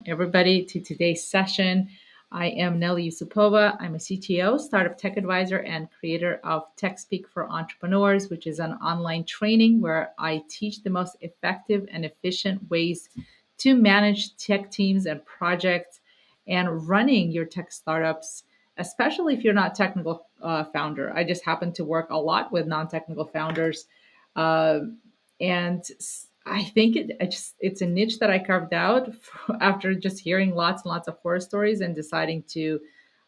everybody, to today's session. I am Nelly Yusupova. I'm a CTO, startup tech advisor, and creator of Tech Speak for Entrepreneurs, which is an online training where I teach the most effective and efficient ways to manage tech teams and projects and running your tech startups, especially if you're not technical founder. I just happen to work a lot with non-technical founders. Uh, and I think it's a niche that I carved out after just hearing lots and lots of horror stories and deciding to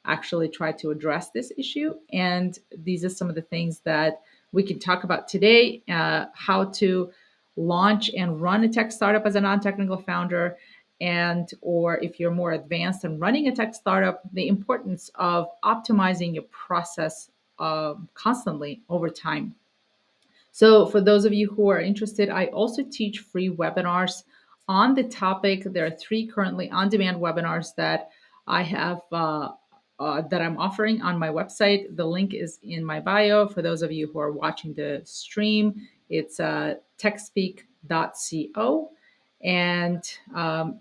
actually try to address this issue. And these are some of the things that we can talk about today: how to launch and run a tech startup as a non-technical founder, and or if you're more advanced and running a tech startup, the importance of optimizing your process constantly over time. So, for those of you who are interested, I also teach free webinars on the topic. There are three currently on demand webinars that I have that I'm offering on my website. The link is in my bio. For those of you who are watching the stream, it's techspeak.co. And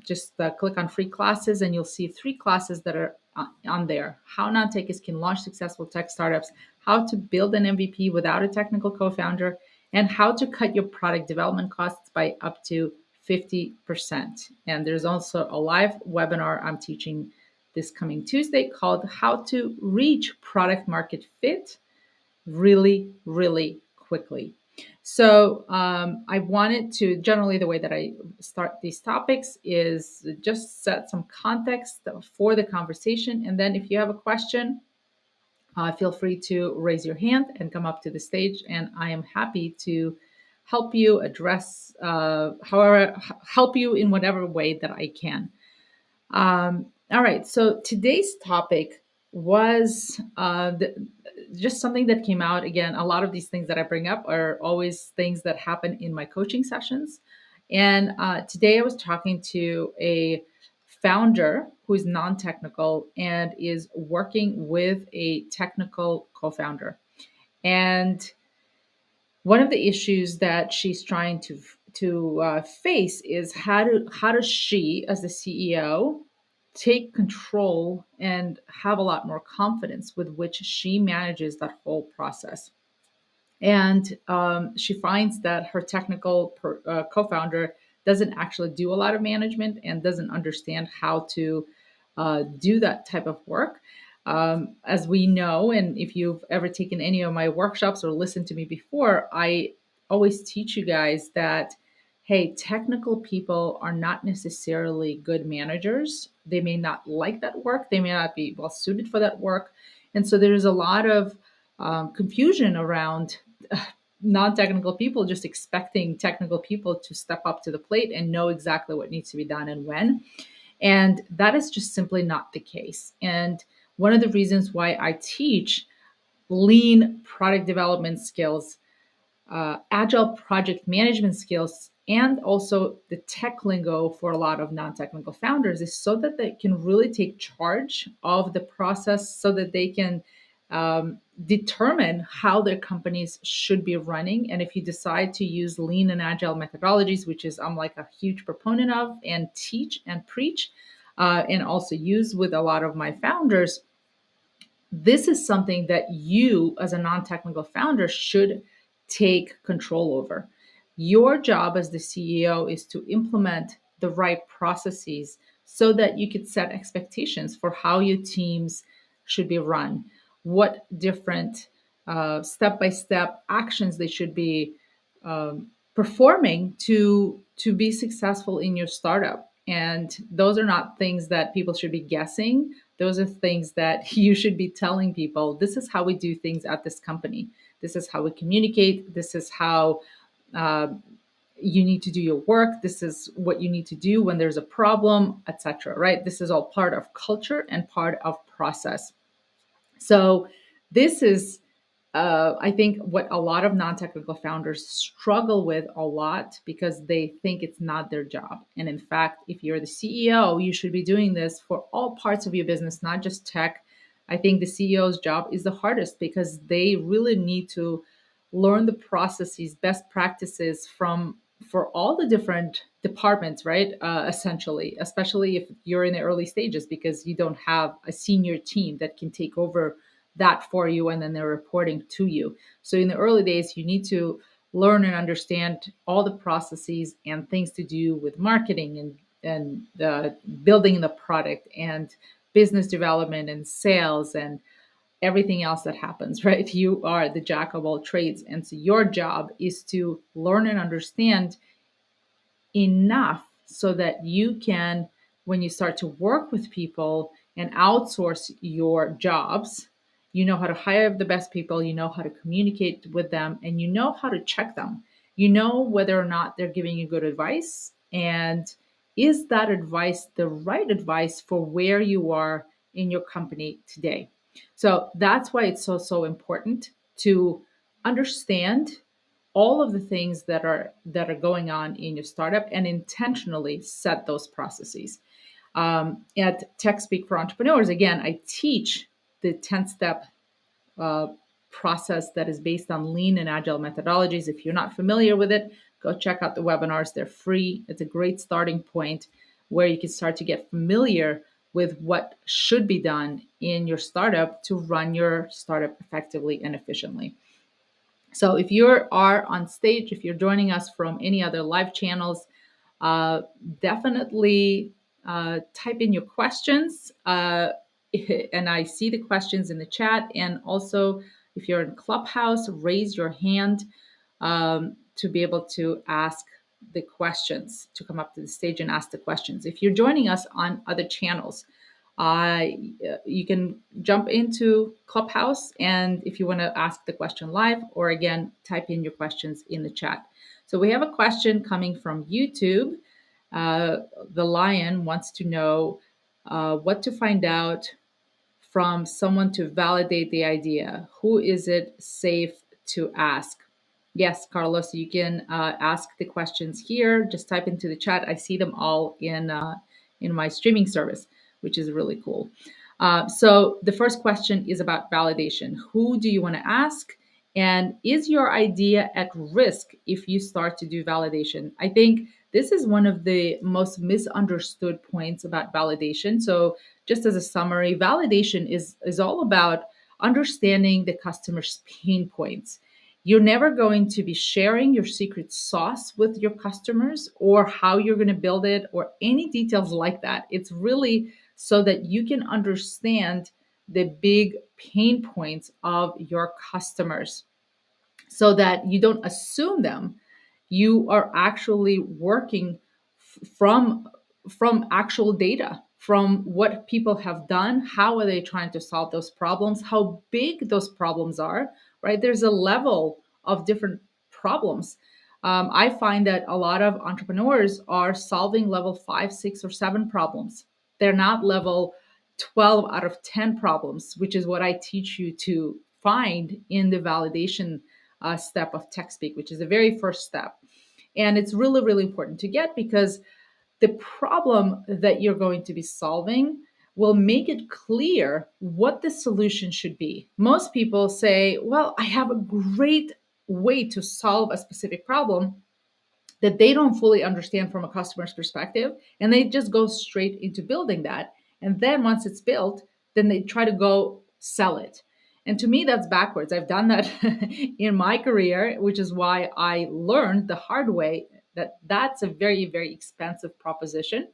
just click on free classes, and you'll see three classes that are on there: how non-techies can launch successful tech startups, how to build an MVP without a technical co-founder, and how to cut your product development costs by up to 50%. And there's also a live webinar I'm teaching this coming Tuesday called How to Reach Product Market Fit Really, Really Quickly. So I wanted to, generally the way that I start these topics is just set some context for the conversation. And then if you have a question, feel free to raise your hand and come up to the stage, and I am happy to help you address, help you in whatever way that I can. All right, so today's topic was just something that came out. Again, a lot of these things that I bring up are always things that happen in my coaching sessions. And today I was talking to a founder who is non-technical and is working with a technical co-founder. And one of the issues that she's trying to face is how does she, as the CEO, take control and have a lot more confidence with which she manages that whole process. And she finds that her technical co-founder doesn't actually do a lot of management and doesn't understand how to do that type of work. As we know, and if you've ever taken any of my workshops or listened to me before, I always teach you guys that, hey, technical people are not necessarily good managers. They may not like that work. They may not be well suited for that work. And so there's a lot of confusion around non-technical people just expecting technical people to step up to the plate and know exactly what needs to be done and when. And that is just simply not the case. And one of the reasons why I teach lean product development skills, agile project management skills, and also the tech lingo for a lot of non-technical founders is so that they can really take charge of the process, so that they can determine how their companies should be running. And if you decide to use lean and agile methodologies, which is I'm like a huge proponent of and teach and preach, and also use with a lot of my founders, this is something that you as a non-technical founder should take control over. Your job as the CEO is to implement the right processes so that you could set expectations for how your teams should be run, what different step-by-step actions they should be performing to be successful in your startup. And those are not things that people should be guessing. Those are things that you should be telling people. This is how we do things at this company. This is how we communicate. This is how you need to do your work. This is what you need to do when there's a problem, etc. Right? This is all part of culture and part of process. So this is, I think, what a lot of non-technical founders struggle with a lot because they think it's not their job. And in fact, if you're the CEO, you should be doing this for all parts of your business, not just tech. I think the CEO's job is the hardest because they really need to learn the processes, best practices for all the different departments, right? Essentially, especially if you're in the early stages, because you don't have a senior team that can take over that for you and then they're reporting to you. So in the early days, you need to learn and understand all the processes and things to do with marketing and building the product and business development and sales and everything else that happens, right? You are the jack of all trades. And so your job is to learn and understand enough so that you can, when you start to work with people and outsource your jobs, you know how to hire the best people, you know how to communicate with them, and you know how to check them. You know whether or not they're giving you good advice, and is that advice the right advice for where you are in your company today. So that's why it's so important to understand all of the things that are going on in your startup and intentionally set those processes. At Tech Speak for Entrepreneurs, again, I teach the 10-step uh, process that is based on lean and agile methodologies. If you're not familiar with it, go check out the webinars. They're free. It's a great starting point where you can start to get familiar with what should be done in your startup to run your startup effectively and efficiently. So if you are on stage, if you're joining us from any other live channels, uh, definitely type in your questions. And I see the questions in the chat. And also, if you're in Clubhouse, raise your hand to be able to ask the questions, to come up to the stage and ask the questions. If you're joining us on other channels, uh, you can jump into Clubhouse, and if you want to ask the question live, or again, type in your questions in the chat. So we have a question coming from YouTube. The Lion wants to know what to find out from someone to validate the idea. Who is it safe to ask? Yes, Carlos, you can ask the questions here. Just type into the chat. I see them all in my streaming service, which is really cool. So the first question is about validation. Who do you want to ask? And is your idea at risk if you start to do validation? I think this is one of the most misunderstood points about validation. So just as a summary, validation is all about understanding the customer's pain points. You're never going to be sharing your secret sauce with your customers or how you're going to build it or any details like that. It's really so that you can understand the big pain points of your customers so that you don't assume them. You are actually working from actual data, from what people have done, how are they trying to solve those problems, how big those problems are, right? There's a level of different problems. I find that a lot of entrepreneurs are solving level 5, 6, or 7 problems. They're not level 12 out of 10 problems, which is what I teach you to find in the validation step of TechSpeak, which is the very first step. And it's really, really important to get because the problem that you're going to be solving will make it clear what the solution should be. Most people say, well, I have a great way to solve a specific problem that they don't fully understand from a customer's perspective, and they just go straight into building that. And then once it's built, then they try to go sell it. And to me, that's backwards. I've done that in my career, which is why I learned the hard way that that's a very, very expensive proposition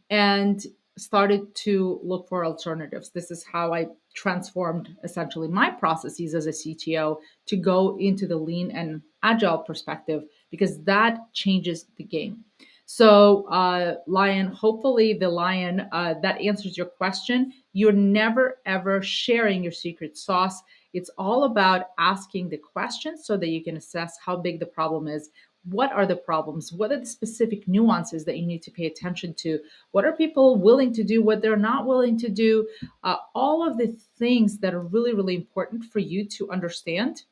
and started to look for alternatives. This is how I transformed essentially my processes as a CTO to go into the lean and agile perspective because that changes the game. So, Lion, hopefully the Lion, that answers your question. You're never, ever sharing your secret sauce. It's all about asking the questions so that you can assess how big the problem is. What are the problems? What are the specific nuances that you need to pay attention to? What are people willing to do? What they're not willing to do? All of the things that are really, really important for you to understand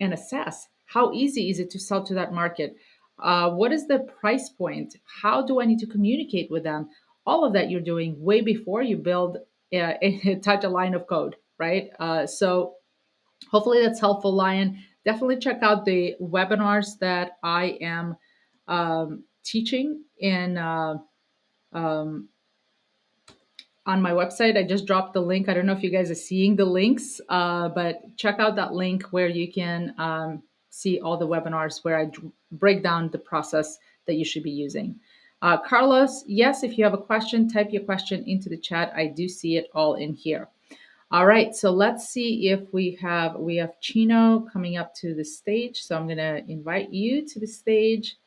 and assess. How easy is it to sell to that market? What is the price point? How do I need to communicate with them? All of that you're doing way before you build touch a line of code, right? So hopefully that's helpful, Lion. Definitely check out the webinars that I am teaching in on my website. I just dropped the link. I don't know if you guys are seeing the links, but check out that link where you can see all the webinars where I break down the process that you should be using. Carlos, yes, if you have a question, type your question into the chat. I do see it all in here. All right, so let's see if we have Chino coming up to the stage. So I'm going to invite you to the stage.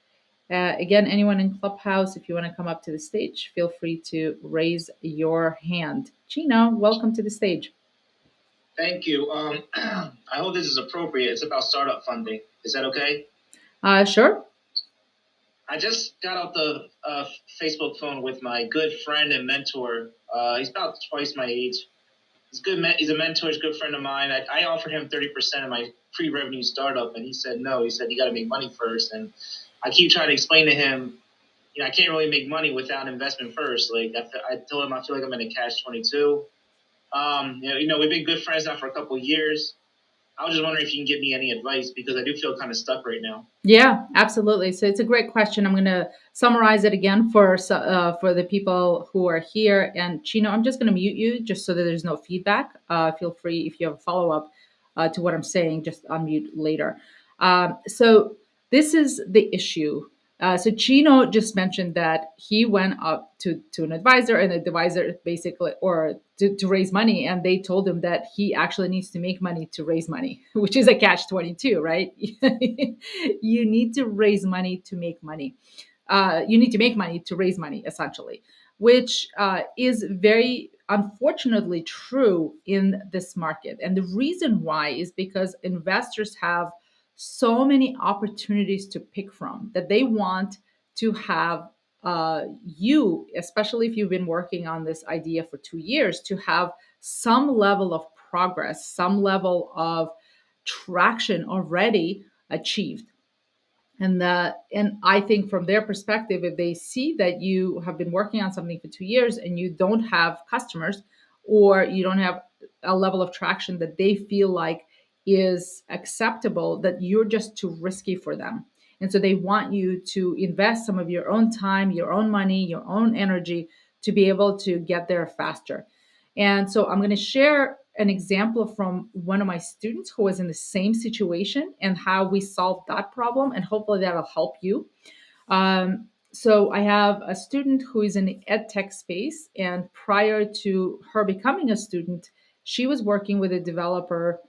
Again, anyone in Clubhouse, if you want to come up to the stage, feel free to raise your hand. Chino, welcome to the stage. Thank you. I hope this is appropriate. It's about startup funding. Is that okay? Sure. I just got off the Facebook phone with my good friend and mentor. He's about twice my age. He's good. He's a mentor. He's a good friend of mine. I offered him 30% of my pre-revenue startup, and he said no. He said you got to make money first. And I keep trying to explain to him, I can't really make money without investment first. Like I told him, I feel like I'm in a catch-22. We've been good friends now for a couple of years. I was just wondering if you can give me any advice because I do feel kind of stuck right now. Yeah, absolutely. So it's a great question. I'm going to summarize it again for the people who are here. And Chino, I'm just going to mute you just so that there's no feedback. Feel free if you have a follow up to what I'm saying, just unmute later. So this is the issue. So Chino just mentioned that he went up to an advisor, and the advisor basically, or to raise money, and they told him that he actually needs to make money to raise money, which is a catch-22, right? You need to raise money to make money. You need to make money to raise money, essentially, which is very unfortunately true in this market. And the reason why is because investors have so many opportunities to pick from that they want to have you, especially if you've been working on this idea for 2 years, to have some level of progress, some level of traction already achieved. And I think from their perspective, if they see that you have been working on something for 2 years and you don't have customers, or you don't have a level of traction that they feel like is acceptable, that you're just too risky for them. And so they want you to invest some of your own time, your own money, your own energy to be able to get there faster. And so I'm going to share an example from one of my students who was in the same situation and how we solved that problem. And hopefully that'll help you. So I have a student who is in the ed tech space. And prior to her becoming a student, she was working with a developer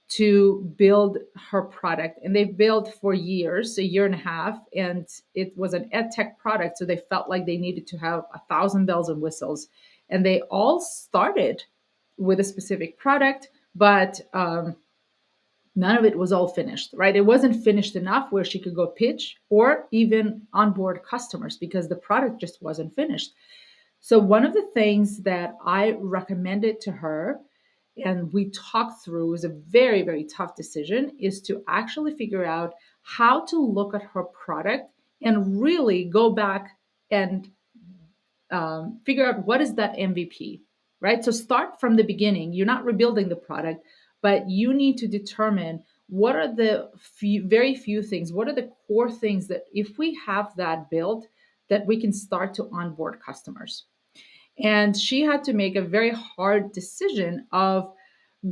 to build her product. And they built for years, a year and a half. And it was an ed tech product. So they felt like they needed to have 1,000 bells and whistles. And they all started with a specific product, but none of it was all finished, right? It wasn't finished enough where she could go pitch or even onboard customers because the product just wasn't finished. So one of the things that I recommended to her, and we talked through, was a very, very tough decision, is to actually figure out how to look at her product and really go back and figure out what is that MVP, right? So start from the beginning. You're not rebuilding the product, but you need to determine what are the very few things, what are the core things that if we have that built, that we can start to onboard customers. And she had to make a very hard decision of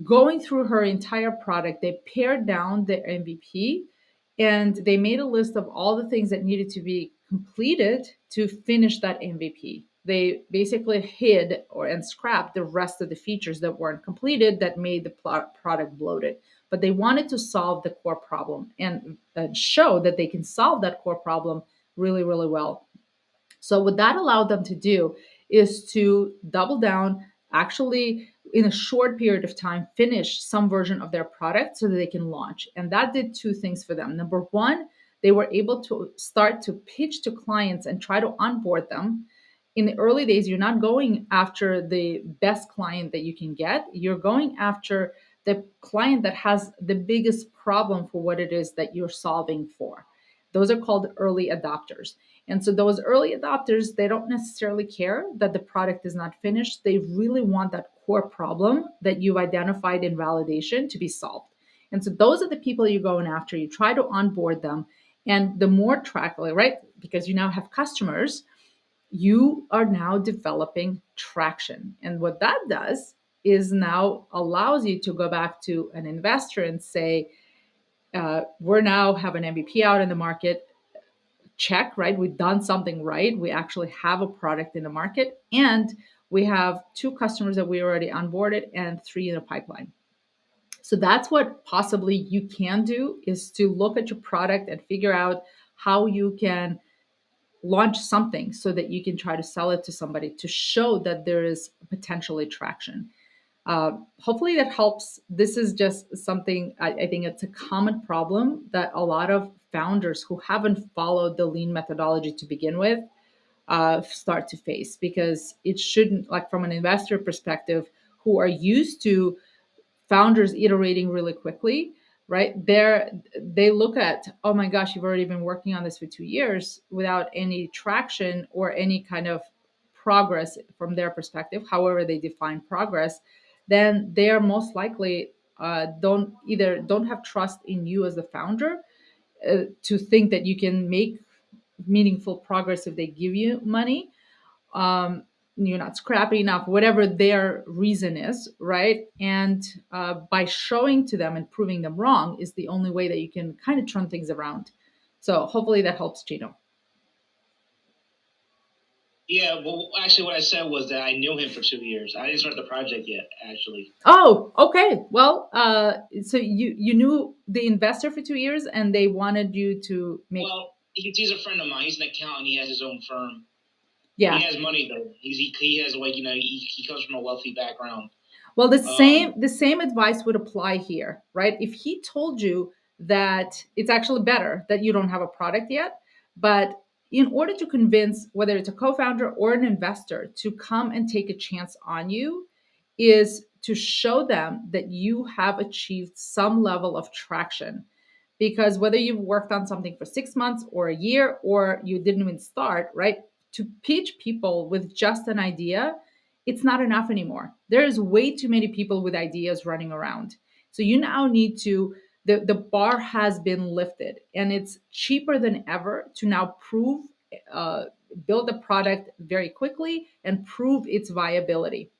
going through her entire product. They pared down the MVP and they made a list of all the things that needed to be completed to finish that MVP. They basically hid and scrapped the rest of the features that weren't completed that made the product bloated. But they wanted to solve the core problem and show that they can solve that core problem really, really well. So what that allowed them to do is to double down, actually in a short period of time, finish some version of their product so that they can launch. And that did two things for them. Number one, they were able to start to pitch to clients and try to onboard them. In the early days, you're not going after the best client that you can get. You're going after the client that has the biggest problem for what it is that you're solving for. Those are called early adopters. And so those early adopters, they don't necessarily care that the product is not finished. They really want that core problem that you've identified in validation to be solved. And so those are the people you're going after. You try to onboard them. And the more track, right? Because you now have customers, you are now developing traction. And what that does is now allows you to go back to an investor and say, we're now have an MVP out in the market. Check, right? We've done something right. We actually have a product in the market, and we have two customers that we already onboarded and three in the pipeline. So that's what possibly you can do, is to look at your product and figure out how you can launch something so that you can try to sell it to somebody to show that there is potentially traction. Hopefully that helps. This is just something, I think it's a common problem that a lot of founders who haven't followed the lean methodology to begin with start to face, because it shouldn't, like from an investor perspective, who are used to founders iterating really quickly, right? They look at, oh my gosh, you've already been working on this for 2 years without any traction or any kind of progress from their perspective, however they define progress. Then they are most likely don't have trust in you as the founder, to think that you can make meaningful progress if they give you money. um, you're not scrappy enough, whatever their reason is, right? And by showing to them and proving them wrong is the only way that you can kind of turn things around. So hopefully that helps, Gino. Yeah, well, actually, what I said was that I knew him for 2 years. I didn't start the project yet, actually. Oh, okay. Well, so you knew the investor for 2 years, and they wanted you to make. Well, he's a friend of mine. He's an accountant. He has his own firm. He Yeah. has money though. He has, like, he comes from a wealthy background. Well, the same advice would apply here, right? If he told you that it's actually better that you don't have a product yet, but in order to convince whether it's a co-founder or an investor to come and take a chance on you, is to show them that you have achieved some level of traction. Because whether you've worked on something for 6 months or a year, or you didn't even start, right? To pitch people with just an idea, it's not enough anymore. There is way too many people with ideas running around. So you now need to, the bar has been lifted, and it's cheaper than ever to now uh, build a product very quickly and prove its viability.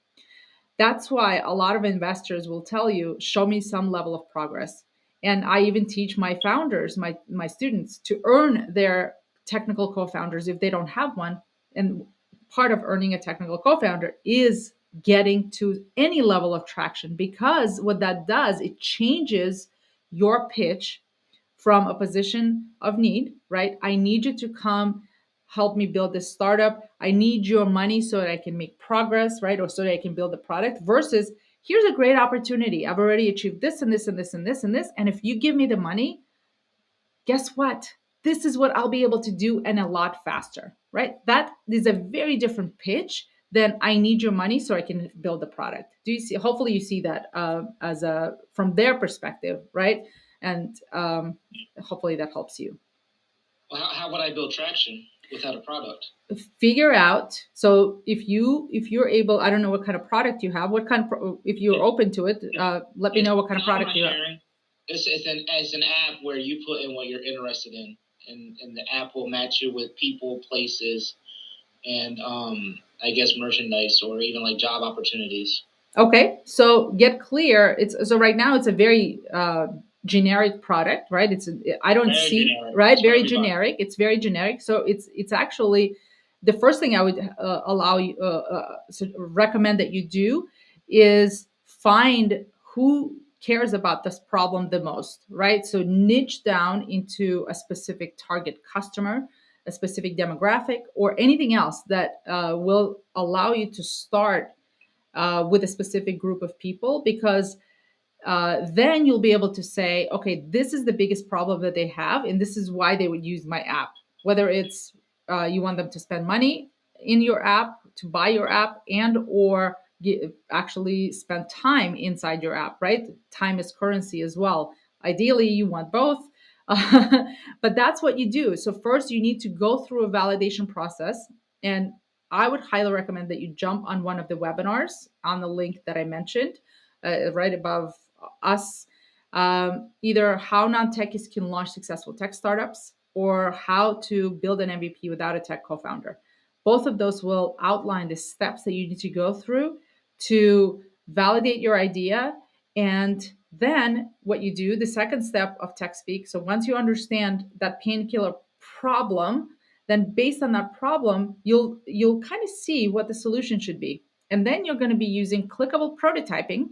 That's why a lot of investors will tell you, show me some level of progress. And I even teach my founders, my students, to earn their technical co-founders if they don't have one. And part of earning a technical co-founder is getting to any level of traction, because what that does, it changes your pitch from a position of need, right? I need you to come help me build this startup. I need your money so that I can make progress, right? Or so that I can build a product, versus here's a great opportunity. I've already achieved this and this and this and this and this. And if you give me the money, guess what? This is what I'll be able to do, and a lot faster, right? That is a very different pitch than I need your money so I can build a product. Do you see? Hopefully, you see that as a from their perspective, right? And hopefully that helps you. Well, how would I build traction without a product? Figure out. So if you're able, I don't know what kind of product you have. What kind of if you're open to it, let me know what kind of product you have. It's an app where you put in what you're interested in, and the app will match you with people, places, and I guess merchandise, or even like job opportunities. Okay, so get clear. It's so right now it's a very generic product, right? I don't Very see generic. right, It's for very everybody. generic. It's very generic. So it's actually the first thing I would allow you recommend that you do is find who cares about this problem the most, right? So niche down into a specific target customer, a specific demographic, or anything else that will allow you to start with a specific group of people, because then you'll be able to say, okay, this is the biggest problem that they have, and this is why they would use my app. Whether it's you want them to spend money in your app, to buy your app, and or actually spend time inside your app, right? Time is currency as well. Ideally, you want both. But that's what you do. So first, you need to go through a validation process, and I would highly recommend that you jump on one of the webinars on the link that I mentioned right above us. Either how non-techies can launch successful tech startups, or how to build an MVP without a tech co-founder. Both of those will outline the steps that you need to go through to validate your idea. And then what you do, the second step of tech speak. So once you understand that painkiller problem, then based on that problem, you'll kind of see what the solution should be. And then you're going to be using clickable prototyping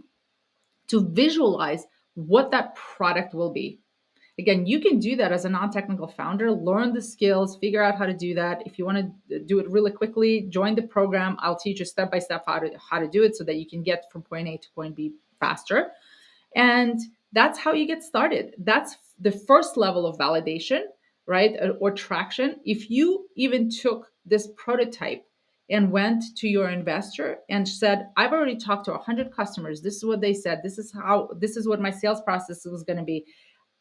to visualize what that product will be. Again, you can do that as a non-technical founder, learn the skills, figure out how to do that. If you want to do it really quickly, join the program. I'll teach you step by step how to do it so that you can get from point A to point B faster. And that's how you get started. That's the first level of validation, right? Or traction. If you even took this prototype and went to your investor and said, I've already talked to 100 customers. This is what they said. This is what my sales process was going to be.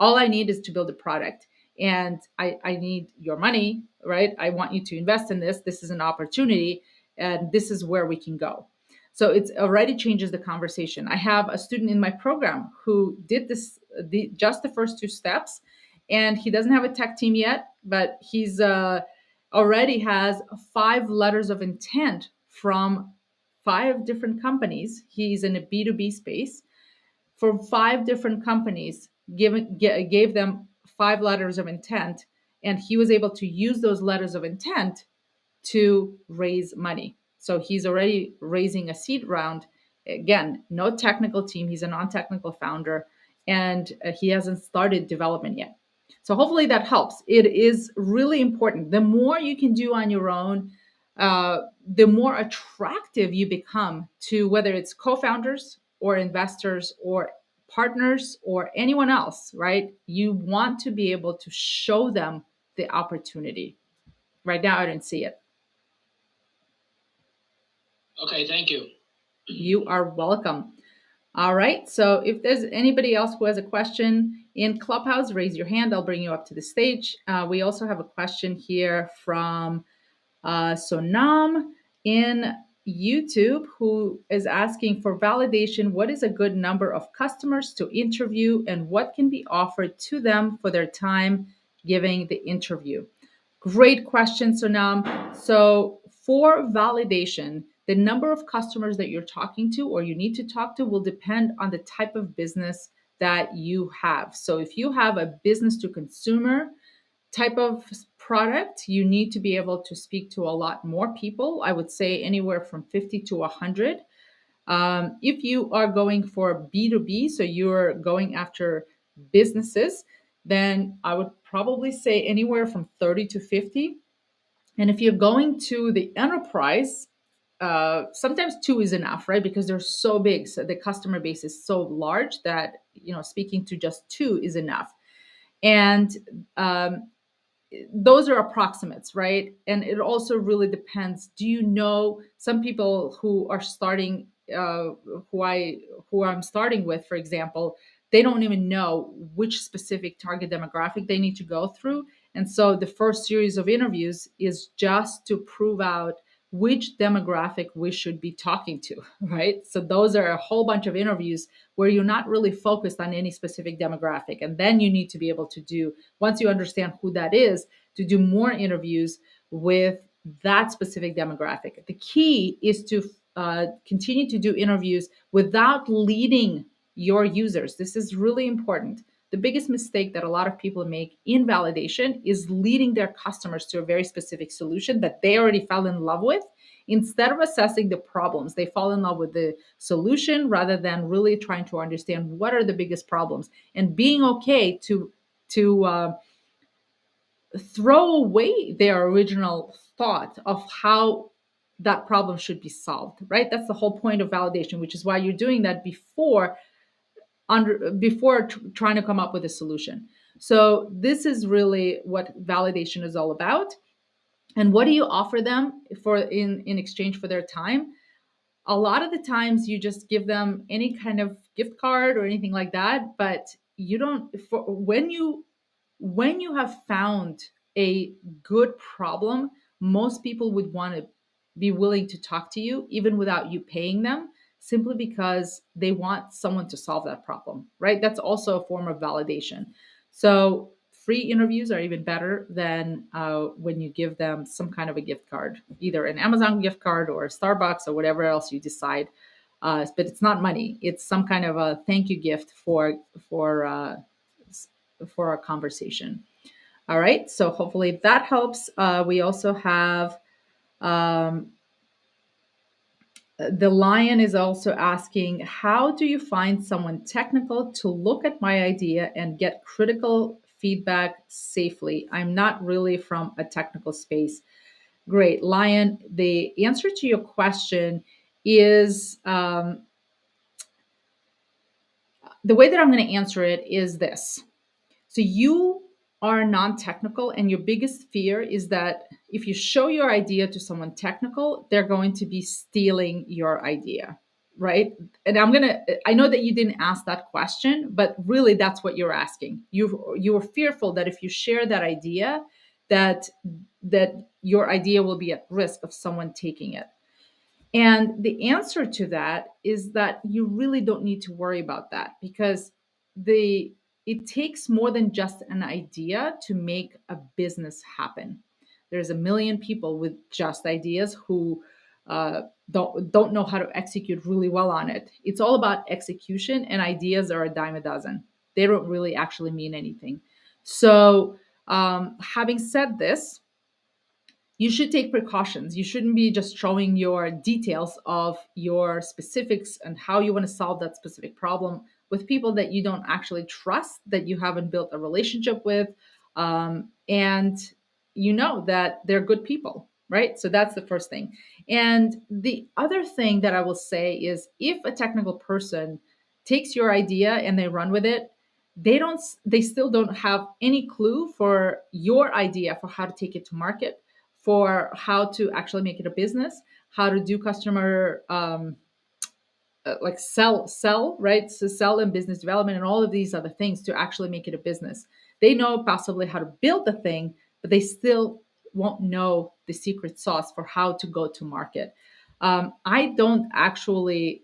All I need is to build a product. And I need your money, right? I want you to invest in this. This is an opportunity. And this is where we can go. So it already changes the conversation. I have a student in my program who did this, just the first two steps, and he doesn't have a tech team yet, but he's already has 5 letters of intent from 5 different companies. He's in a B2B space from 5 different companies, gave them 5 letters of intent, and he was able to use those letters of intent to raise money. So he's already raising a seed round. Again, no technical team. He's a non-technical founder, and he hasn't started development yet. So hopefully that helps. It is really important. The more you can do on your own, the more attractive you become to whether it's co-founders or investors or partners or anyone else, right? You want to be able to show them the opportunity. Right now, I don't see it. Okay, thank you. You are welcome. All right. So if there's anybody else who has a question in Clubhouse, raise your hand. I'll bring you up to the stage. We also have a question here from Sonam in YouTube, who is asking for validation. What is a good number of customers to interview and what can be offered to them for their time giving the interview? Great question, Sonam. So for validation, the number of customers that you're talking to or you need to talk to will depend on the type of business that you have. So if you have a business to consumer type of product, you need to be able to speak to a lot more people. I would say anywhere from 50 to 100. If you are going for B2B, so you're going after businesses, then I would probably say anywhere from 30 to 50. And if you're going to the enterprise, sometimes 2 is enough, right? Because they're so big. So the customer base is so large that, speaking to just 2 is enough. And those are approximates, right? And it also really depends. Do you know some people who are starting, who I'm starting with, for example, they don't even know which specific target demographic they need to go through. And so the first series of interviews is just to prove out which demographic we should be talking to, right? So those are a whole bunch of interviews where you're not really focused on any specific demographic. And then you need to be able to do, once you understand who that is, to do more interviews with that specific demographic. The key is to continue to do interviews without leading your users. This is really important. The biggest mistake that a lot of people make in validation is leading their customers to a very specific solution that they already fell in love with. Instead of assessing the problems, they fall in love with the solution rather than really trying to understand what are the biggest problems and being okay to throw away their original thought of how that problem should be solved, right? That's the whole point of validation, which is why you're doing that before trying to come up with a solution. So this is really what validation is all about. And what do you offer them for in exchange for their time? A lot of the times you just give them any kind of gift card or anything like that, but you don't when you have found a good problem, most people would want to be willing to talk to you even without you paying them, simply because they want someone to solve that problem, right? That's also a form of validation. So free interviews are even better than when you give them some kind of a gift card, either an Amazon gift card or a Starbucks or whatever else you decide. But it's not money; it's some kind of a thank you gift for uh, for our conversation. All right. So hopefully that helps. We also have um, the lion is also asking, how do you find someone technical to look at my idea and get critical feedback safely? I'm not really from a technical space. Great. Lion, the answer to your question is the way that I'm going to answer it is this. So you are non-technical, and your biggest fear is that if you show your idea to someone technical, they're going to be stealing your idea, right? And I know that you didn't ask that question, but really that's what you're asking. You were fearful that if you share that idea, that your idea will be at risk of someone taking it. And the answer to that is that you really don't need to worry about that, because the it takes more than just an idea to make a business happen. There's a million people with just ideas who don't know how to execute really well on it. It's all about execution, and ideas are a dime a dozen. They don't really actually mean anything. So, having said this, you should take precautions. You shouldn't be just showing your details of your specifics and how you want to solve that specific problem with people that you don't actually trust, that you haven't built a relationship with, and you know that they're good people, right? So that's the first thing. And the other thing that I will say is, if a technical person takes your idea and they run with it, they still don't have any clue for your idea for how to take it to market, for how to actually make it a business, how to do customer like sell, right? So sell and business development and all of these other things to actually make it a business. They know possibly how to build the thing, but they still won't know the secret sauce for how to go to market. I don't actually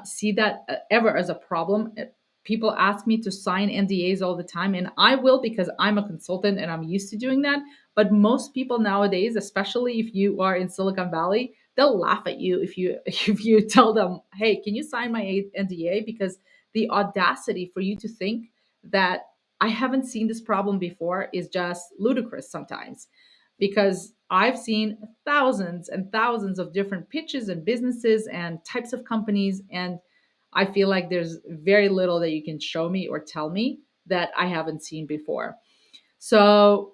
see that ever as a problem. People ask me to sign NDAs all the time, and I will, because I'm a consultant and I'm used to doing that. But most people nowadays, especially if you are in Silicon Valley, they'll laugh at you if you if you tell them, "Hey, can you sign my NDA?" Because the audacity for you to think that I haven't seen this problem before is just ludicrous sometimes. Because I've seen thousands and thousands of different pitches and businesses and types of companies, and I feel like there's very little that you can show me or tell me that I haven't seen before. So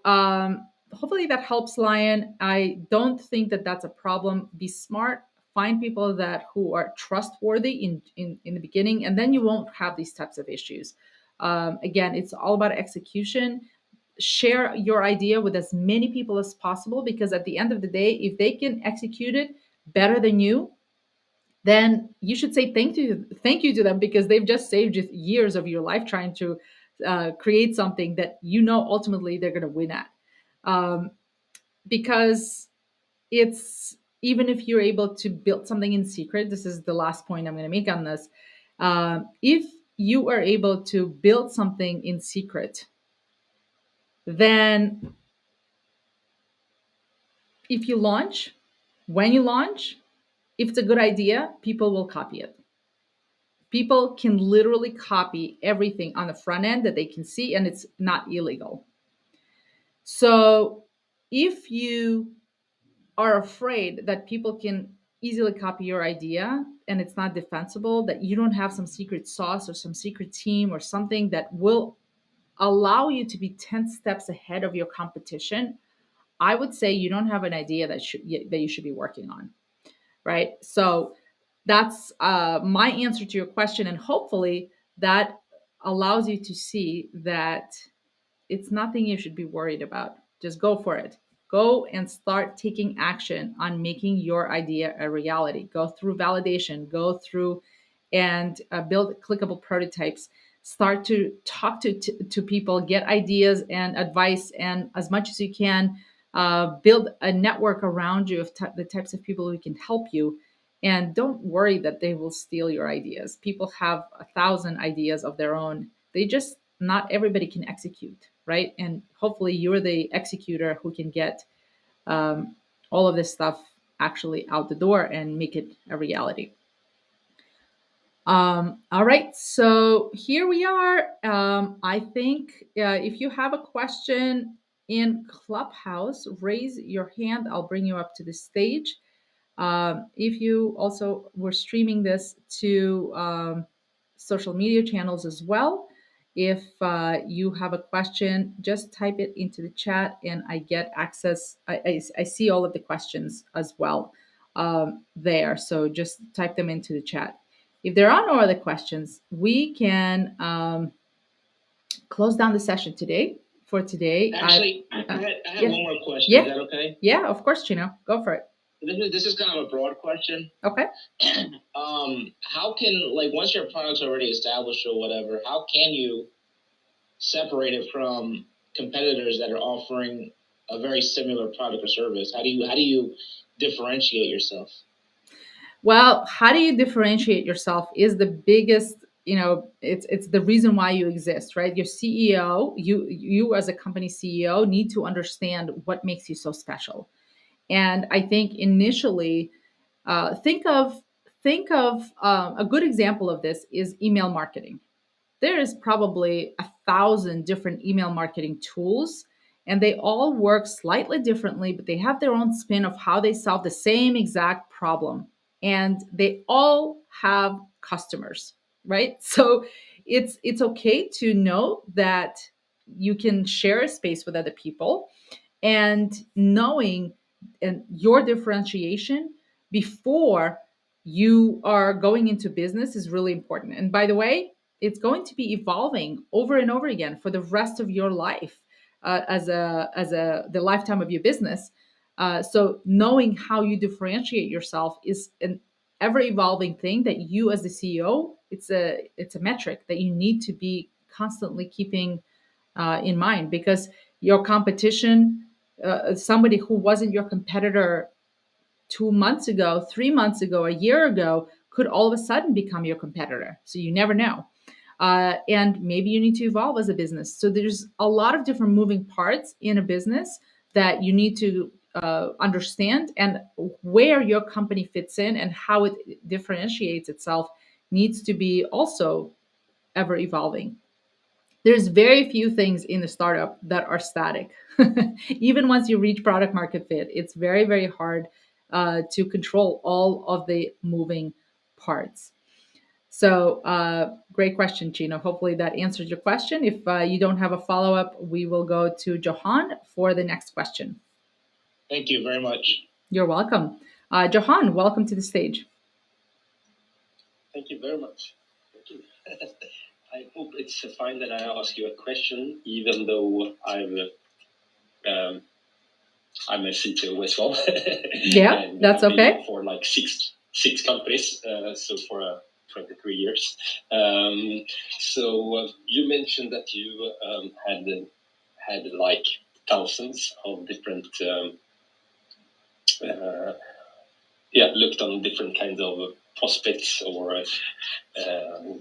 hopefully that helps, Lion. I don't think that that's a problem. Be smart. Find people that who are trustworthy in the beginning, and then you won't have these types of issues. Again, it's all about execution. Share your idea with as many people as possible, because at the end of the day, if they can execute it better than you, then you should say thank you to them, because they've just saved you years of your life trying to create something that you know ultimately they're going to win at. Um, because it's, even if you're able to build something in secret, this is the last point I'm going to make on this. If you are able to build something in secret, then if you launch, when you launch, if it's a good idea, people will copy it. People can literally copy everything on the front end that they can see, and it's not illegal. So if you are afraid that people can easily copy your idea and it's not defensible, that you don't have some secret sauce or some secret team or something that will allow you to be 10 steps ahead of your competition, I would say you don't have an idea that you should be working on, right? So that's my answer to your question, and hopefully that allows you to see that it's nothing you should be worried about. Just go for it. Go and start taking action on making your idea a reality. Go through validation, go through and build clickable prototypes. Start to talk to people, get ideas and advice, and as much as you can, build a network around you of the types of people who can help you. And don't worry that they will steal your ideas. People have 1,000 ideas of their own. They just, not everybody can execute. right? And hopefully you're the executor who can get all of this stuff actually out the door and make it a reality. All right, so here we are. I think if you have a question in Clubhouse, raise your hand. I'll bring you up to the stage. If you also were streaming this to social media channels as well, if you have a question, just type it into the chat and I get access. I see all of the questions as well there. So just type them into the chat. If there are no other questions, we can close down the session today. For today, actually, I have yeah. one more question. Yeah. Is that okay? Yeah, of course, Chino. Go for it. This is kind of a broad question. Okay. How can, like, once your product's already established or whatever, how can you separate it from competitors that are offering a very similar product or service? How do you differentiate yourself? Well, how do you differentiate yourself is the biggest, it's the reason why you exist, right? Your CEO, you as a company CEO need to understand what makes you so special. And I think initially, think of a good example of this is email marketing. There is probably 1,000 different email marketing tools, and they all work slightly differently, but they have their own spin of how they solve the same exact problem. And they all have customers, right? So it's okay to know that you can share a space with other people, and knowing and your differentiation before you are going into business is really important. And by the way, it's going to be evolving over and over again for the rest of your life, as the lifetime of your business. So knowing how you differentiate yourself is an ever evolving thing that you as the CEO, it's a metric that you need to be constantly keeping in mind, because your competition, somebody who wasn't your competitor 2 months ago, 3 months ago, a year ago, could all of a sudden become your competitor. So you never know. And maybe you need to evolve as a business. So there's a lot of different moving parts in a business that you need to understand, and where your company fits in and how it differentiates itself needs to be also ever evolving. There's very few things in the startup that are static. Even once you reach product market fit, it's very, very hard to control all of the moving parts. So, great question, Chino. Hopefully that answers your question. If you don't have a follow up, we will go to Johan for the next question. Thank you very much. You're welcome. Johan, welcome to the stage. Thank you very much. Thank you. I hope it's fine that I ask you a question, even though I'm a CTO as well. Yeah, that's okay. For like six companies, so for 23 years. So you mentioned that you had like thousands of different looked on different kinds of prospects or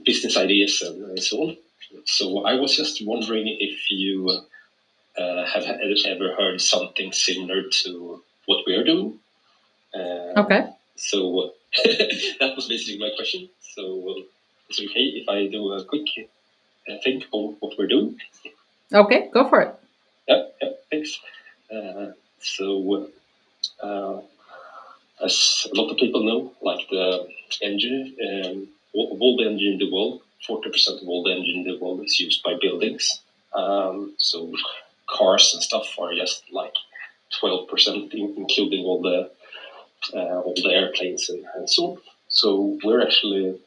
business ideas and so on. So I was just wondering if you have ever heard something similar to what we are doing. Okay. So that was basically my question. So it's okay if I do a quick think of what we're doing. Okay, go for it. Yeah, thanks. As a lot of people know, like the engine, all the engine in the world, 40% of all the engine in the world is used by buildings. So cars and stuff are just like 12%, including all the airplanes and so on. So we're actually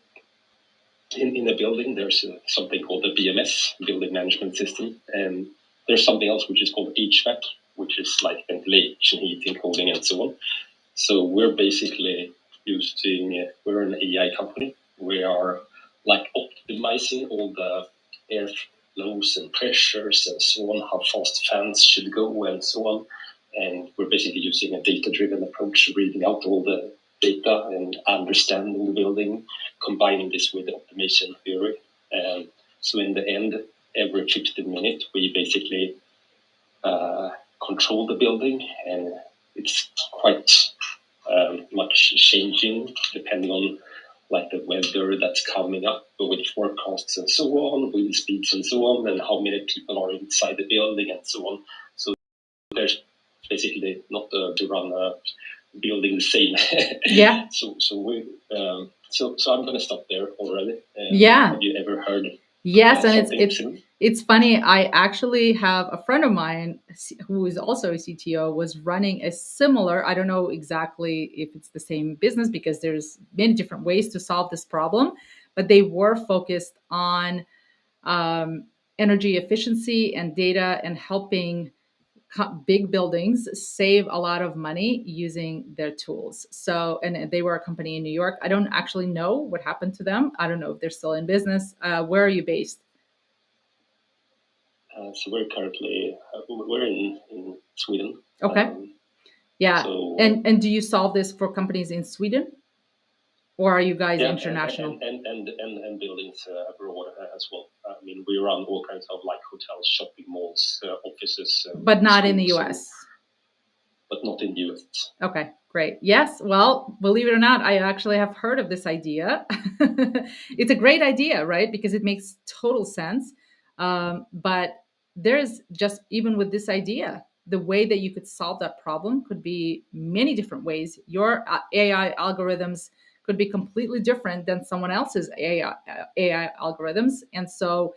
in a building. There's something called the BMS, Building Management System, and there's something else which is called HVAC, which is like ventilation, heating, cooling, and so on. So we're basically we're an AI company. We are like optimizing all the air flows and pressures and so on, how fast fans should go and so on. And we're basically using a data-driven approach, reading out all the data and understanding the building, combining this with the automation theory. So in the end, every 15 minutes we basically control the building, and it's quite much changing depending on like the weather that's coming up with forecasts and so on, wind speeds and so on, and how many people are inside the building and so on. So there's basically not to run a building the same. Yeah. So I'm gonna stop there already. Yeah. Have you ever heard? Yes, and something it's funny. I actually have a friend of mine who is also a CTO was running a similar. I don't know exactly if it's the same business because there's many different ways to solve this problem, but they were focused on energy efficiency and data and helping big buildings save a lot of money using their tools. So, and they were a company in New York. I don't actually know what happened to them. I don't know if they're still in business. Where are you based? So we're currently we're in Sweden. Okay. Yeah. So, and do you solve this for companies in Sweden? Or are you guys international? And buildings abroad as well. I mean, we run all kinds of like hotels, shopping malls, offices. But not in the US. But not in the US. Okay, great. Yes. Well, believe it or not, I actually have heard of this idea. It's a great idea, right? Because it makes total sense. But there's just, even with this idea, the way that you could solve that problem could be many different ways. Your AI algorithms could be completely different than someone else's AI algorithms. And so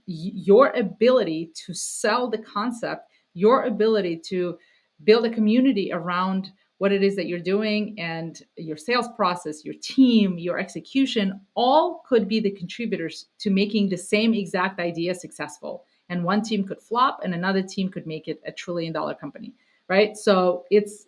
your ability to sell the concept, your ability to build a community around what it is that you're doing and your sales process, your team, your execution, all could be the contributors to making the same exact idea successful. And one team could flop and another team could make it $1 trillion company, right? So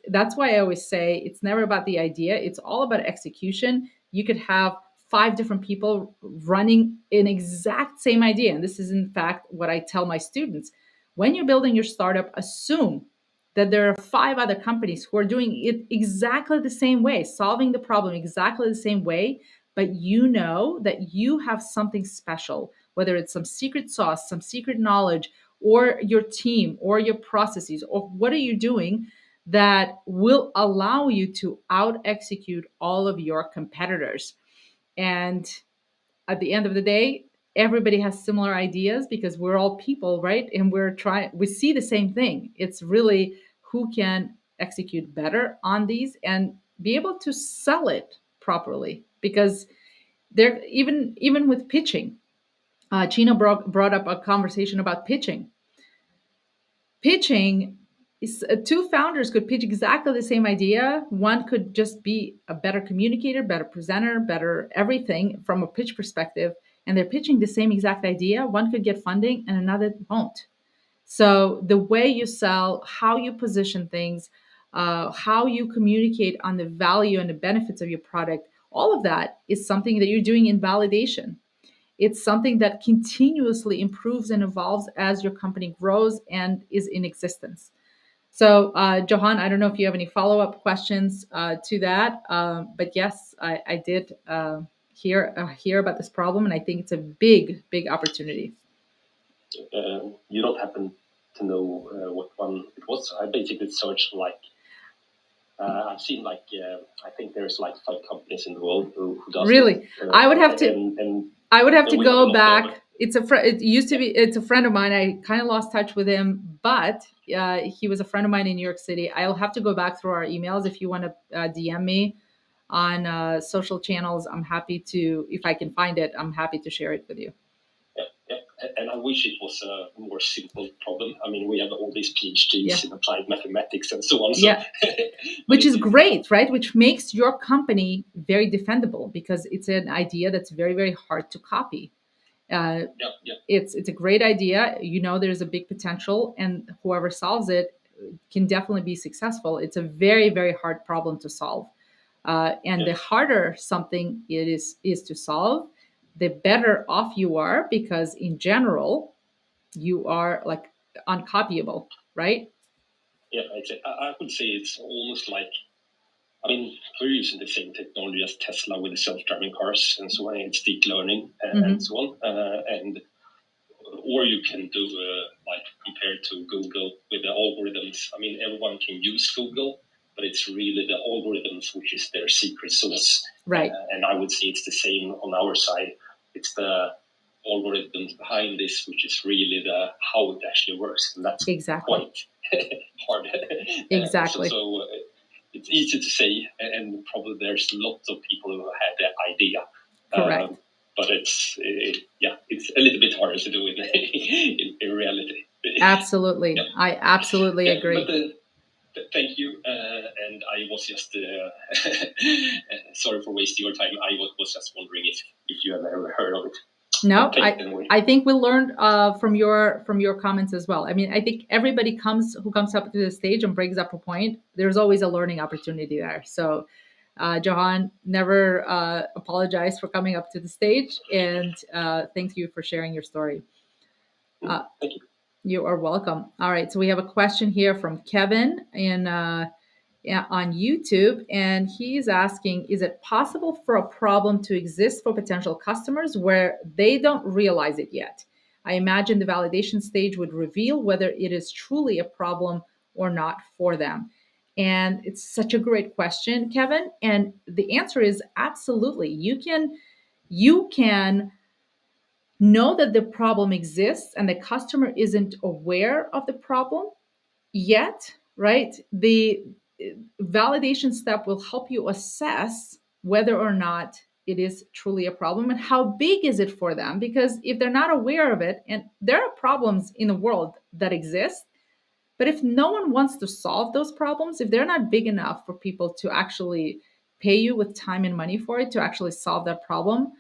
that's why I always say it's never about the idea. It's all about execution. You could have 5 different people running an exact same idea. And this is in fact what I tell my students. When you're building your startup, assume that there are 5 other companies who are doing it exactly the same way, solving the problem exactly the same way, but you know that you have something special, whether it's some secret sauce, some secret knowledge, or your team, or your processes, or what are you doing that will allow you to out execute all of your competitors. And at the end of the day, everybody has similar ideas because we're all people, right? And we see the same thing. It's really who can execute better on these and be able to sell it properly. Because there, even with pitching, Chino brought up a conversation about pitching. Pitching is, 2 founders could pitch exactly the same idea. One could just be a better communicator, better presenter, better everything from a pitch perspective, and they're pitching the same exact idea. One could get funding and another won't. So the way you sell, how you position things, how you communicate on the value and the benefits of your product, all of that is something that you're doing in validation. It's something that continuously improves and evolves as your company grows and is in existence. So, Johan, I don't know if you have any follow-up questions to that, but yes, I did hear about this problem, and I think it's a big, big opportunity. You don't happen to know what one it was? I basically searched like I've seen like I think there's like 5 companies in the world who does really. I would have to. And I would have to go back. It used to be. It's a friend of mine. I kind of lost touch with him, but he was a friend of mine in New York City. I'll have to go back through our emails. If you want to DM me on social channels, I'm happy to. If I can find it, I'm happy to share it with you. Yeah. And I wish it was a more simple problem. I mean, we have all these PhDs in applied mathematics and so on. So. Yeah, which is great, right? Which makes your company very defendable because it's an idea that's very, very hard to copy. It's a great idea. You know, there's a big potential, and whoever solves it can definitely be successful. It's a very, very hard problem to solve. The harder something it is to solve, the better off you are because in general, you are like uncopyable, right? Yeah, I would say it's almost like, I mean, we're using the same technology as Tesla with the self-driving cars and so on. It's deep learning and so on. And or you can do like compared to Google with the algorithms. I mean, everyone can use Google, but it's really the algorithms which is their secret sauce. Right. And I would say it's the same on our side. It's the algorithms behind this which is really the how it actually works, and that's Exactly. quite hard. Exactly. So it's easy to say, and probably there's lots of people who had the idea. Correct. But it's a little bit harder to do in reality. Absolutely. Yeah. I absolutely agree. But thank you, and I was just sorry for wasting your time. I was just wondering if you have ever heard of it. No, Okay, anyway. I think we learned from your comments as well. I mean, I think everybody who comes up to the stage and brings up a point, there's always a learning opportunity there. So, Johan, never apologize for coming up to the stage, and thank you for sharing your story. Thank you. You are welcome. All right, so we have a question here from Kevin on YouTube, and he's asking, is it possible for a problem to exist for potential customers where they don't realize it yet? I imagine the validation stage would reveal whether it is truly a problem or not for them. And it's such a great question, Kevin. And the answer is absolutely. You can know that the problem exists and the customer isn't aware of the problem yet, right? The validation step will help you assess whether or not it is truly a problem and how big is it for them, because if they're not aware of it, and there are problems in the world that exist, but if no one wants to solve those problems, if they're not big enough for people to actually pay you with time and money for it to actually solve that problem,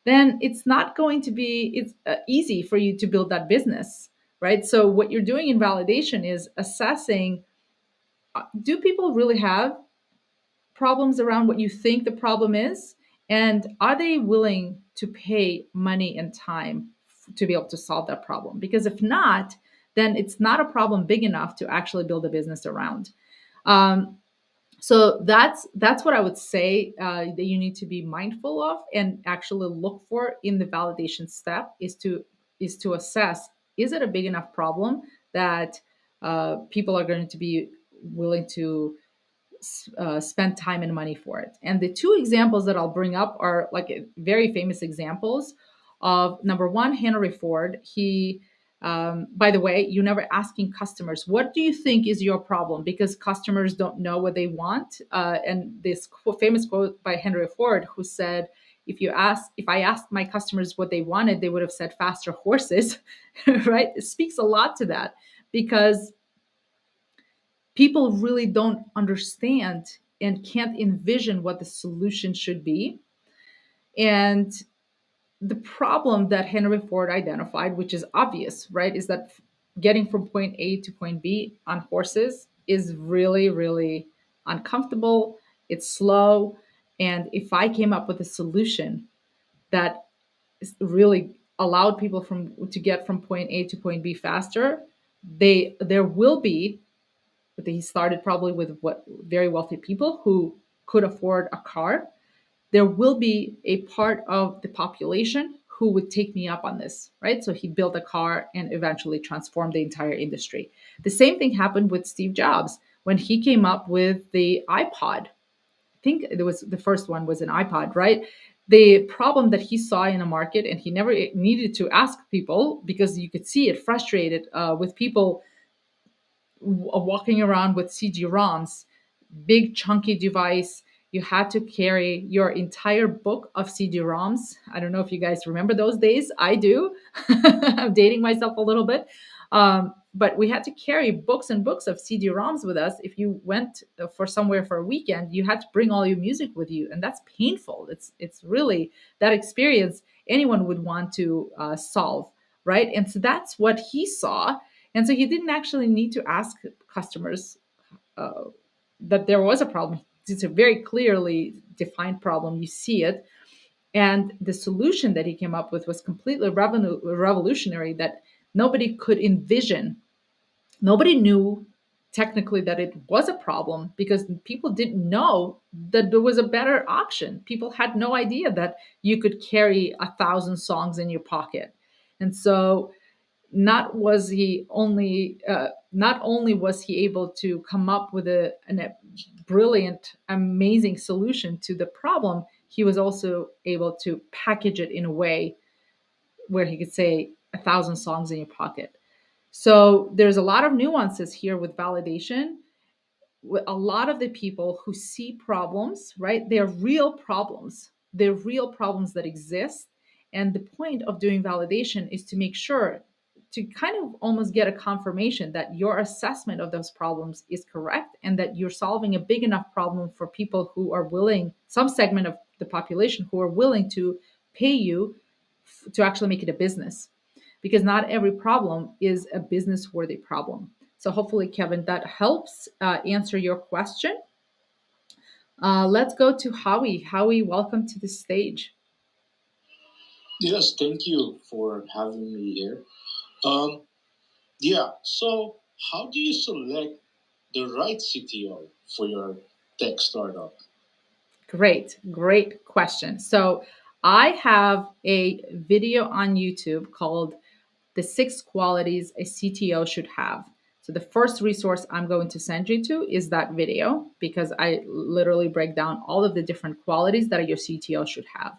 then it's not going to be easy for you to build that business, right? So what you're doing in validation is assessing, do people really have problems around what you think the problem is? And are they willing to pay money and time to be able to solve that problem? Because if not, then it's not a problem big enough to actually build a business around. So that's what I would say that you need to be mindful of and actually look for in the validation step is to assess, is it a big enough problem that people are going to be willing to spend time and money for it. And the two examples that I'll bring up are like very famous examples of, number one, Henry Ford. He by the way, you're never asking customers, what do you think is your problem? Because customers don't know what they want. And this famous quote by Henry Ford, who said, if I asked my customers what they wanted, they would have said faster horses, right? It speaks a lot to that, because people really don't understand and can't envision what the solution should be. And the problem that Henry Ford identified, which is obvious, right, is that getting from point A to point B on horses is really, really uncomfortable. It's slow. And if I came up with a solution that really allowed people to get from point A to point B faster, there will be, but he started probably with very wealthy people who could afford a car. There will be a part of the population who would take me up on this, right? So he built a car and eventually transformed the entire industry. The same thing happened with Steve Jobs when he came up with the iPod. I think it was the first one was an iPod, right? The problem that he saw in the market, and he never needed to ask people because you could see it frustrated with people walking around with CD-ROMs, big chunky device. You had to carry your entire book of CD-ROMs. I don't know if you guys remember those days. I do. I'm dating myself a little bit. But we had to carry books and books of CD-ROMs with us. If you went for somewhere for a weekend, you had to bring all your music with you, and that's painful. It's really that experience anyone would want to solve, right? And so that's what he saw, and so he didn't actually need to ask customers that there was a problem. It's a very clearly defined problem. You see it. And the solution that he came up with was completely revolutionary, that nobody could envision. Nobody knew technically that it was a problem because people didn't know that there was a better option. People had no idea that you could carry 1,000 songs in your pocket. And so not only was he able to come up with a brilliant, amazing solution to the problem, he was also able to package it in a way where he could say 1,000 songs in your pocket. So there's a lot of nuances here with validation. A lot of the people who see problems, right? They're real problems. They're real problems that exist. And the point of doing validation is to make sure to kind of almost get a confirmation that your assessment of those problems is correct and that you're solving a big enough problem for people who are willing, some segment of the population who are willing to pay you to actually make it a business. Because not every problem is a business worthy problem. So hopefully, Kevin, that helps answer your question. Let's go to Howie. Howie, welcome to the stage. Yes, thank you for having me here. Um, yeah, so how do you select the right CTO for your tech startup? Great question. So I have a video on YouTube called The 6 Qualities a CTO Should Have. So the first resource I'm going to send you to is that video because I literally break down all of the different qualities that your CTO should have.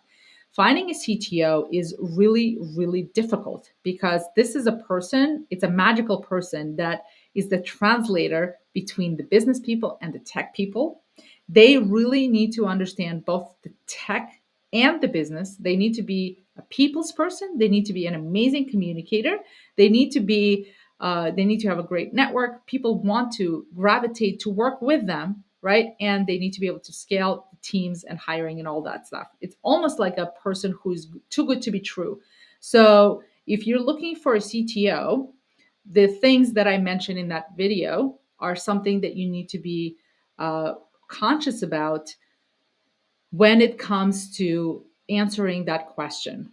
Finding a CTO is really, really difficult because this is a person, it's a magical person that is the translator between the business people and the tech people. They really need to understand both the tech and the business. They need to be a people's person. They need to be an amazing communicator. They need to be they need to have a great network. People want to gravitate to work with them, right? And they need to be able to scale teams and hiring and all that stuff. It's almost like a person who's too good to be true. So if you're looking for a CTO, the things that I mentioned in that video are something that you need to be conscious about when it comes to answering that question.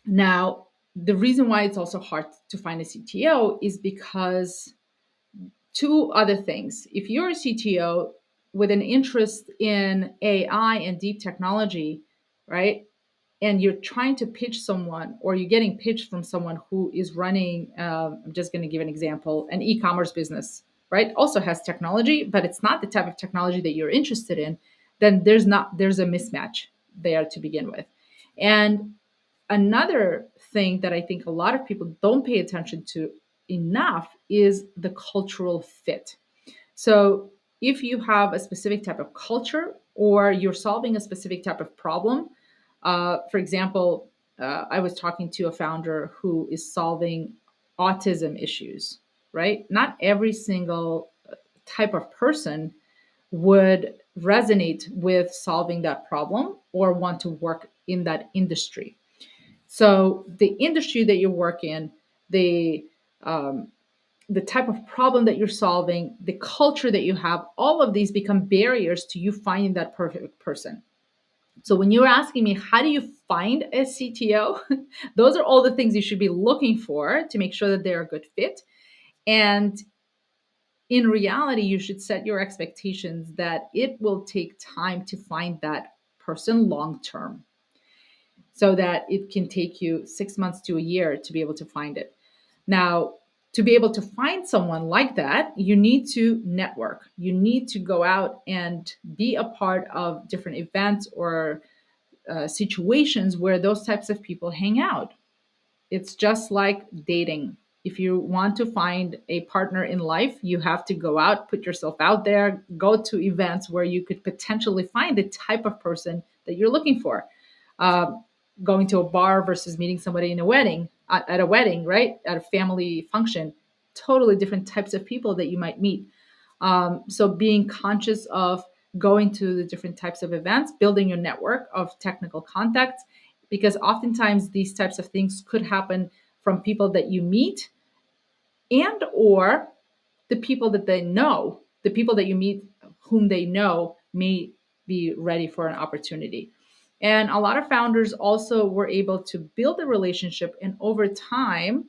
Now, the reason why it's also hard to find a CTO is because two other things. If you're a CTO with an interest in AI and deep technology, right? And you're trying to pitch someone or you're getting pitched from someone who is running, I'm just going to give an example, an e-commerce business, right? Also has technology, but it's not the type of technology that you're interested in, then there's a mismatch there to begin with. And another thing that I think a lot of people don't pay attention to enough is the cultural fit. So if you have a specific type of culture or you're solving a specific type of problem, for example, I was talking to a founder who is solving autism issues, right? Not every single type of person would resonate with solving that problem or want to work in that industry. So the industry that you work in, um, the type of problem that you're solving, the culture that you have, all of these become barriers to you finding that perfect person. So when you're asking me, how do you find a CTO? Those are all the things you should be looking for to make sure that they're a good fit. And in reality, you should set your expectations that it will take time to find that person long term so that it can take you 6 months to a year to be able to find it. Now, to be able to find someone like that, you need to network. You need to go out and be a part of different events or situations where those types of people hang out. It's just like dating. If you want to find a partner in life, you have to go out, put yourself out there, go to events where you could potentially find the type of person that you're looking for. Uh, Going to a bar versus meeting somebody in a wedding, at a wedding, right? At a family function, totally different types of people that you might meet. So being conscious of going to the different types of events, building your network of technical contacts, because oftentimes these types of things could happen from people that you meet and or the people that they know, the people that you meet whom they know may be ready for an opportunity. And a lot of founders also were able to build a relationship, and over time,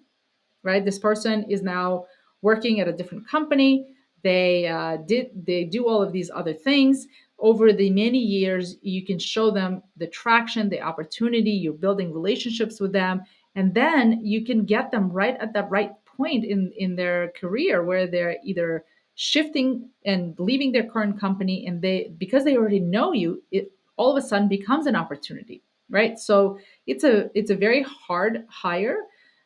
right, this person is now working at a different company. They do all of these other things. Over the many years, you can show them the traction, the opportunity. You're building relationships with them, And then you can get them right at that right point in their career where they're either shifting and leaving their current company, and they, because they already know you, it all of a sudden becomes an opportunity, right? So it's a very hard hire,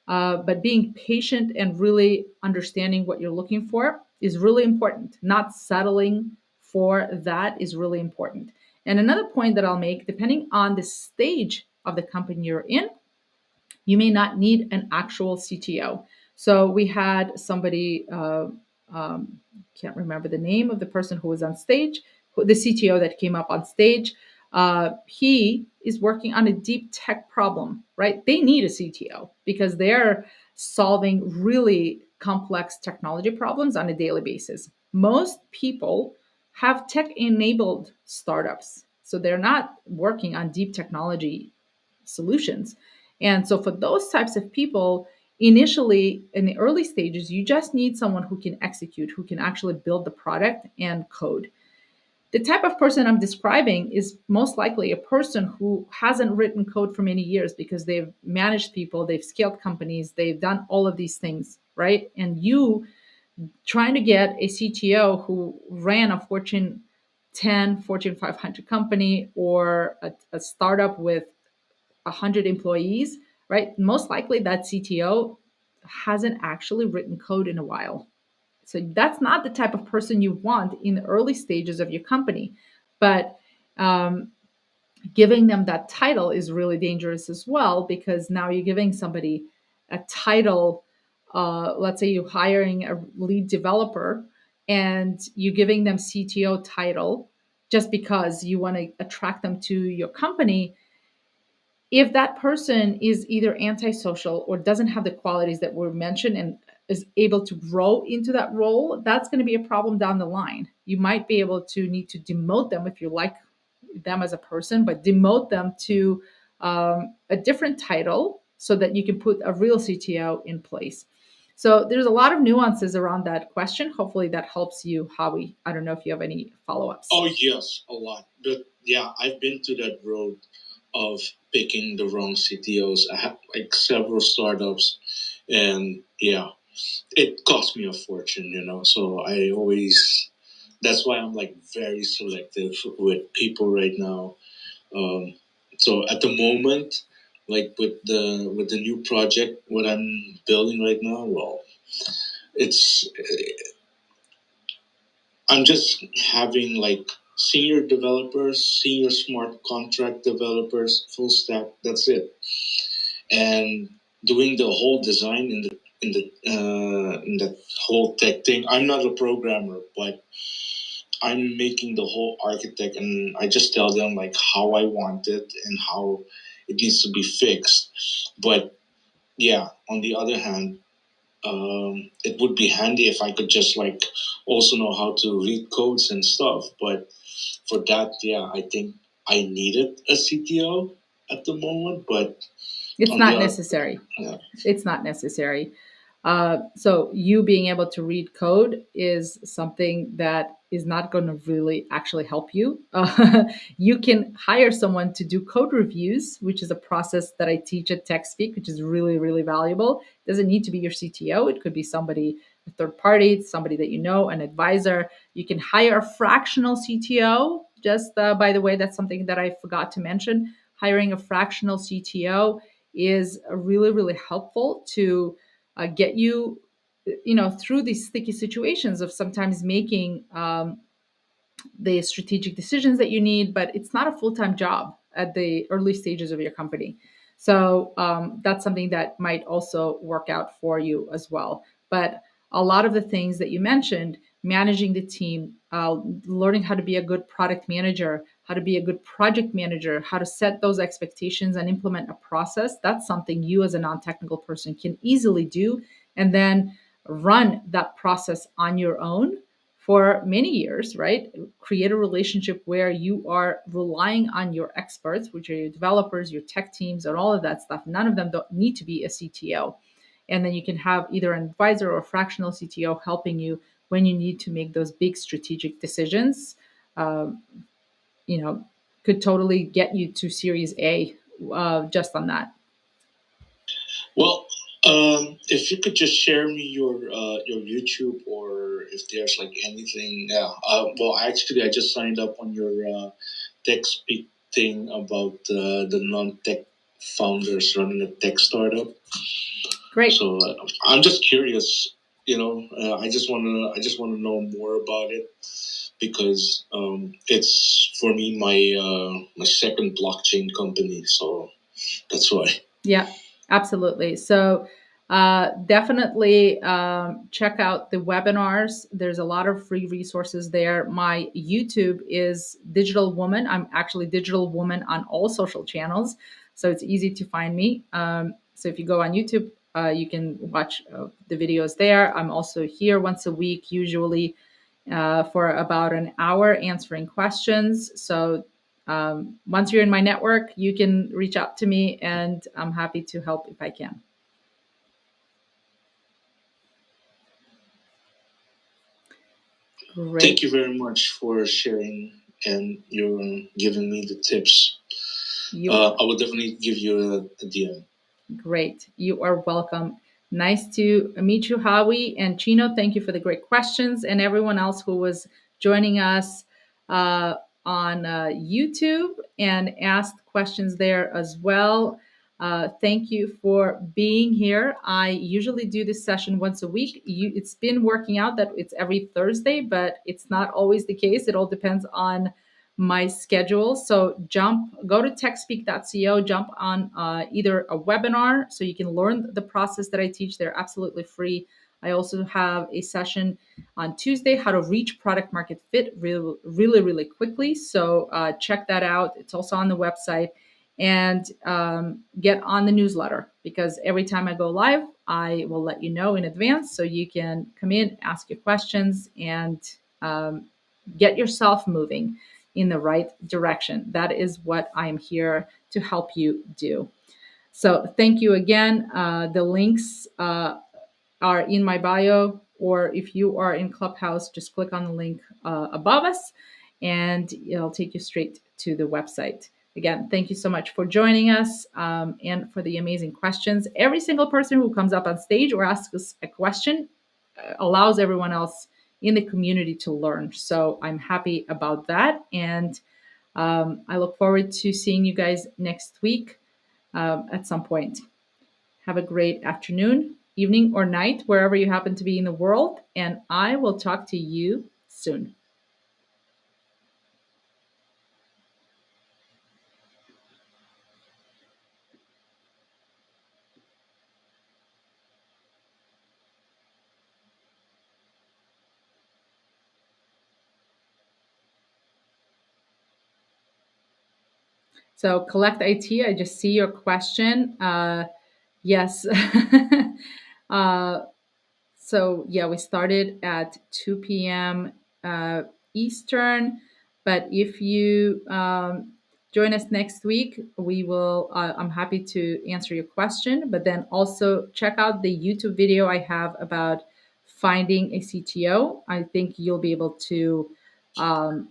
but being patient and really understanding what you're looking for is really important. Not settling for that is really important. And another point that I'll make, depending on the stage of the company you're in, you may not need an actual CTO. So we had somebody, can't remember the name of the person who was on stage, the CTO that came up on stage. He is working on a deep tech problem, right? They need a CTO because they're solving really complex technology problems on a daily basis. Most people have tech enabled startups, so they're not working on deep technology solutions. And so for those types of people, initially in the early stages, you just need someone who can execute, who can actually build the product and code. The type of person I'm describing is most likely a person who hasn't written code for many years because they've managed people, they've scaled companies, they've done all of these things, right? And you trying to get a CTO who ran a Fortune 10, Fortune 500 company, or a startup with 100 employees, right? Most likely that CTO hasn't actually written code in a while. So that's not the type of person you want in the early stages of your company. But giving them that title is really dangerous as well, because now you're giving somebody a title. Let's say you're hiring a lead developer and you're giving them CTO title just because you want to attract them to your company. If that person is either antisocial or doesn't have the qualities that were mentioned and is able to grow into that role, that's going to be a problem down the line. You might be able to need to demote them if you like them as a person, but demote them to a different title so that you can put a real CTO in place. So there's a lot of nuances around that question. Hopefully that helps you, Howie. I don't know if you have any follow-ups. Oh yes, a lot. But yeah, I've been to that road of picking the wrong CTOs. I have like several startups, and yeah, it cost me a fortune. So I always. That's why I'm like very selective with people right now. Um, so at the moment, like with the new project, what I'm building right now, well, it's I'm just having like senior developers, senior smart contract developers, full stack. That's it, and doing the whole design in that whole tech thing. I'm not a programmer, but I'm making the whole architect, and I just tell them like how I want it and how it needs to be fixed. But yeah, on the other hand, it would be handy if I could just like also know how to read codes and stuff. But for that, yeah, I think I needed a CTO at the moment. But It's on the not other, necessary. yeah, It's not necessary. So you being able to read code is something that is not going to really actually help you. You can hire someone to do code reviews, which is a process that I teach at TechSpeak, which is really, really valuable. It doesn't need to be your CTO. It could be somebody, a third party, somebody that you know, an advisor. You can hire a fractional CTO. Just by the way, that's something that I forgot to mention. Hiring a fractional CTO is really, really helpful to get you, through these sticky situations of sometimes making the strategic decisions that you need, but it's not a full-time job at the early stages of your company. So that's something that might also work out for you as well. But a lot of the things that you mentioned, managing the team, learning how to be a good product manager, how to be a good project manager, how to set those expectations and implement a process, that's something you as a non-technical person can easily do, and then run that process on your own for many years, right? Create a relationship where you are relying on your experts, which are your developers, your tech teams, and all of that stuff. None of them don't need to be a CTO. And then you can have either an advisor or a fractional CTO helping you when you need to make those big strategic decisions. Um, could totally get you to Series A just on that. Well, if you could just share me your YouTube, or if there's like anything. Yeah. Well, actually, I just signed up on your tech speak thing about the non-tech founders running a tech startup. Great. So I'm just curious. I just wanna know more about it, because it's for me my second blockchain company. So that's why. Yeah, absolutely. So definitely check out the webinars. There's a lot of free resources there. My YouTube is Digital Woman. I'm actually Digital Woman on all social channels, so it's easy to find me. So if you go on YouTube, you can watch the videos there. I'm also here once a week, usually for about an hour answering questions. So once you're in my network, you can reach out to me and I'm happy to help if I can. Great. Thank you very much for sharing and you're giving me the tips. I will definitely give you a DM. Great. You are welcome. Nice to meet you, Howie and Chino. Thank you for the great questions, and everyone else who was joining us uh, on YouTube and asked questions there as well. Thank you for being here. I usually do this session once a week. It's been working out that it's every Thursday, but it's not always the case. It all depends on my schedule. So go to techspeak.co, jump on either a webinar so you can learn the process that I teach. They're absolutely free. I also have a session on Tuesday, how to reach product market fit really, really, really quickly. So check that out. It's also on the website. And get on the newsletter, because every time I go live, I will let you know in advance so you can come in, ask your questions, and get yourself moving in the right direction. That is what I'm here to help you do. So thank you again. The links are in my bio, or if you are in Clubhouse, just click on the link above us and it'll take you straight to the website. Again, thank you so much for joining us and for the amazing questions. Every single person who comes up on stage or asks us a question allows everyone else in the community to learn. So I'm happy about that. And I look forward to seeing you guys next week at some point. Have a great afternoon, evening, or night, wherever you happen to be in the world. And I will talk to you soon. So, Collect IT, I just see your question. Yes. uh, So yeah, we started at 2 p.m. Eastern. But if you join us next week, we will. I'm happy to answer your question. But then also check out the YouTube video I have about finding a CTO. I think you'll be able to um,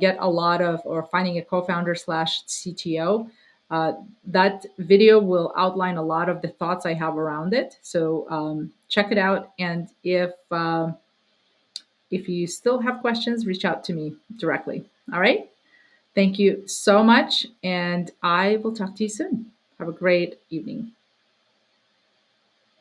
get a lot of, or finding a co-founder slash CTO. Uh, that video will outline a lot of the thoughts I have around it. So check it out. And if you still have questions, reach out to me directly. All right. Thank you so much. And I will talk to you soon. Have a great evening.